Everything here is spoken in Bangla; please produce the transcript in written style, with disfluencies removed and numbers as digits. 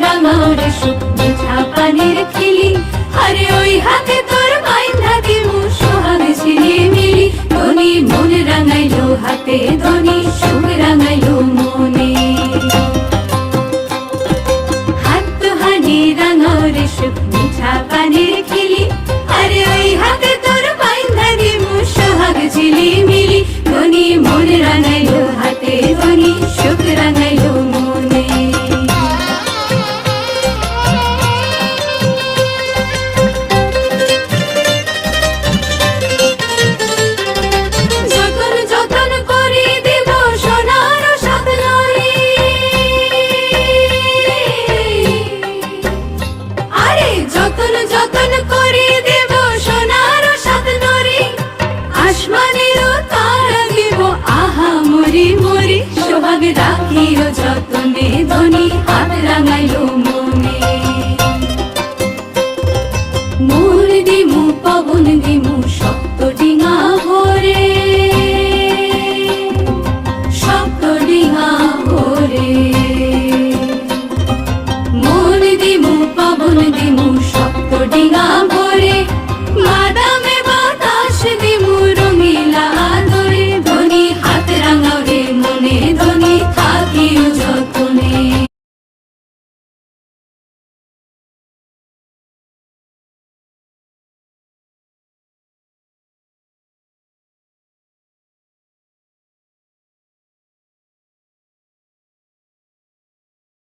রাঙারে সুখ মিঠা পানির খিলি, আরে ওই হাতে তোর বাইন্ধা দিমু সোহাগ ঝিলিমিলি। ধনী মন রাঙাইলো হাতে, ধনী সুখ রাঙাইলো মনে। হাত দুহানি রাঙারে সুখ মিঠা পানির খিলি, আরে ওই হাতে তোর বাইন্ধা দিমু সোহাগ ঝিলিমিলি। ধনী মন রাঙাইলো হাতে, ধনী সুখ রাঙাইলো মনে। যতন যতন করে দেব সোনার সাত নরি, আরে যতন যতন করে দেব সোনার সাত নরি। আসমানেরও তারা দেব আহা মরি মরি, সোহাগ রাখিও যতনে। ধনী হাত রাঙাইলো